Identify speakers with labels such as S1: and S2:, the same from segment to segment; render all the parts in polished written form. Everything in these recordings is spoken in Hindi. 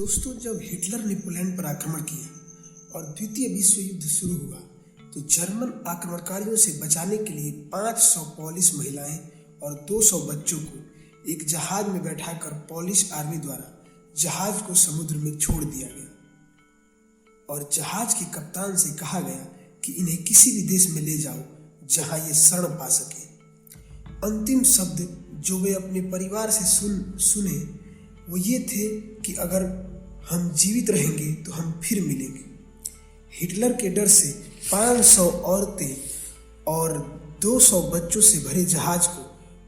S1: दोस्तों, जब हिटलर ने पोलैंड पर आक्रमण किया और द्वितीय विश्व युद्ध शुरू हुआ तो जर्मन आक्रमणकारियों से बचाने के लिए 500 पोलिश महिलाएं और 200 बच्चों को एक जहाज में बैठाकर पोलिश आर्मी द्वारा जहाज को समुद्र में छोड़ दिया गया और जहाज के कप्तान से कहा गया कि इन्हें किसी भी देश में ले जाओ जहां ये शरण पा सके। अंतिम शब्द जो वे अपने परिवार से सुने वो ये थे कि अगर हम जीवित रहेंगे तो हम फिर मिलेंगे। हिटलर के डर से 500 औरतें और 200 बच्चों से भरे जहाज को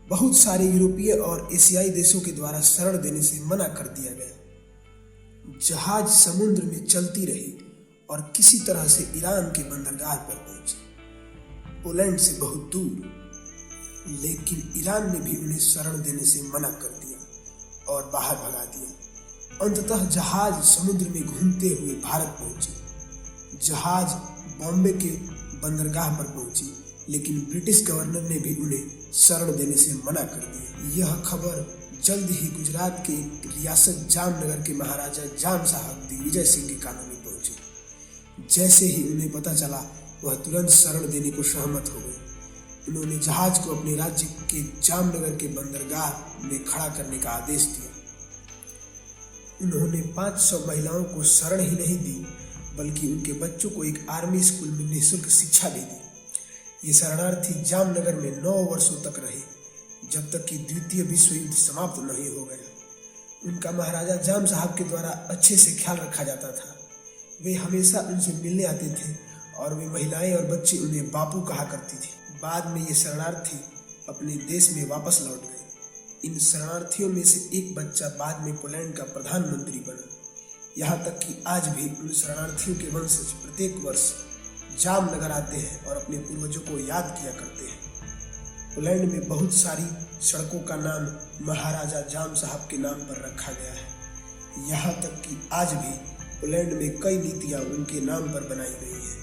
S1: बहुत सारे यूरोपीय और एशियाई देशों के द्वारा शरण देने से मना कर दिया गया। जहाज समुद्र में चलती रही और किसी तरह से ईरान के बंदरगाह पर पहुंची, पोलैंड से बहुत दूर। लेकिन ईरान ने भी उन्हें शरण देने से मना कर दिया और बाहर भगा दिया। अंततः जहाज समुद्र में घूमते हुए भारत पहुंचे। जहाज बॉम्बे के बंदरगाह पर पहुंची, लेकिन ब्रिटिश गवर्नर ने भी उन्हें शरण देने से मना कर दिया। यह खबर जल्द ही गुजरात के रियासत जामनगर के महाराजा जाम साहब दिग्विजय सिंह के कानों में पहुंची। जैसे ही उन्हें पता चला, वह तुरंत शरण देने को सहमत हो गए। उन्होंने जहाज को अपने राज्य के जामनगर के बंदरगाह में खड़ा करने का आदेश दिया। उन्होंने 500 महिलाओं को शरण ही नहीं दी, बल्कि उनके बच्चों को एक आर्मी स्कूल में निःशुल्क शिक्षा भी दी। ये शरणार्थी जामनगर में 9 वर्षों तक रहे, जब तक कि द्वितीय विश्व युद्ध समाप्त नहीं हो गया। उनका महाराजा जाम साहब के द्वारा अच्छे से ख्याल रखा जाता था। वे हमेशा उनसे मिलने आते थे और वे महिलाएं और बच्चे उन्हें बापू कहा करती थी। बाद में ये शरणार्थी अपने देश में वापस लौट गए। इन शरणार्थियों में से एक बच्चा बाद में पोलैंड का प्रधानमंत्री बना। यहाँ तक कि आज भी उन शरणार्थियों के वंशज प्रत्येक वर्ष जामनगर आते हैं और अपने पूर्वजों को याद किया करते हैं। पोलैंड में बहुत सारी सड़कों का नाम महाराजा जाम साहब के नाम पर रखा गया है। यहाँ तक कि आज भी पोलैंड में कई नीतियाँ उनके नाम पर बनाई गई हैं।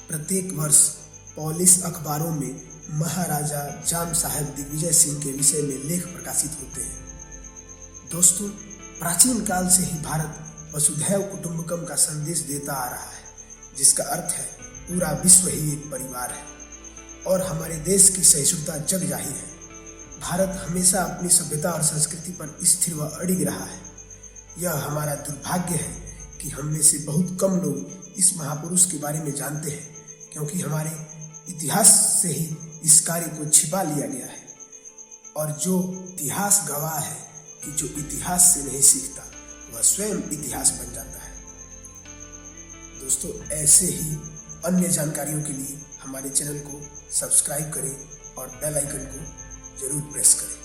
S1: प्रत्येक वर्ष पोलिश अखबारों में महाराजा जाम साहब दिग्विजय सिंह के विषय में लेख प्रकाशित होते हैं। दोस्तों, प्राचीन काल से ही भारत वसुधैव कुटुंबकम का संदेश देता आ रहा है, जिसका अर्थ है पूरा विश्व ही एक परिवार है और हमारे देश की सहिष्णुता जग जाहिर है। भारत हमेशा अपनी सभ्यता और संस्कृति पर स्थिर व अडिग रहा है। यह हमारा दुर्भाग्य है कि हम में से बहुत कम लोग इस महापुरुष के बारे में जानते हैं, क्योंकि हमारे इतिहास से ही इस कार्य को छिपा लिया गया है। और जो इतिहास गवाह है कि जो इतिहास से नहीं सीखता वह स्वयं इतिहास बन जाता है। दोस्तों, ऐसे ही अन्य जानकारियों के लिए हमारे चैनल को सब्सक्राइब करें और बेल आइकन को जरूर प्रेस करें।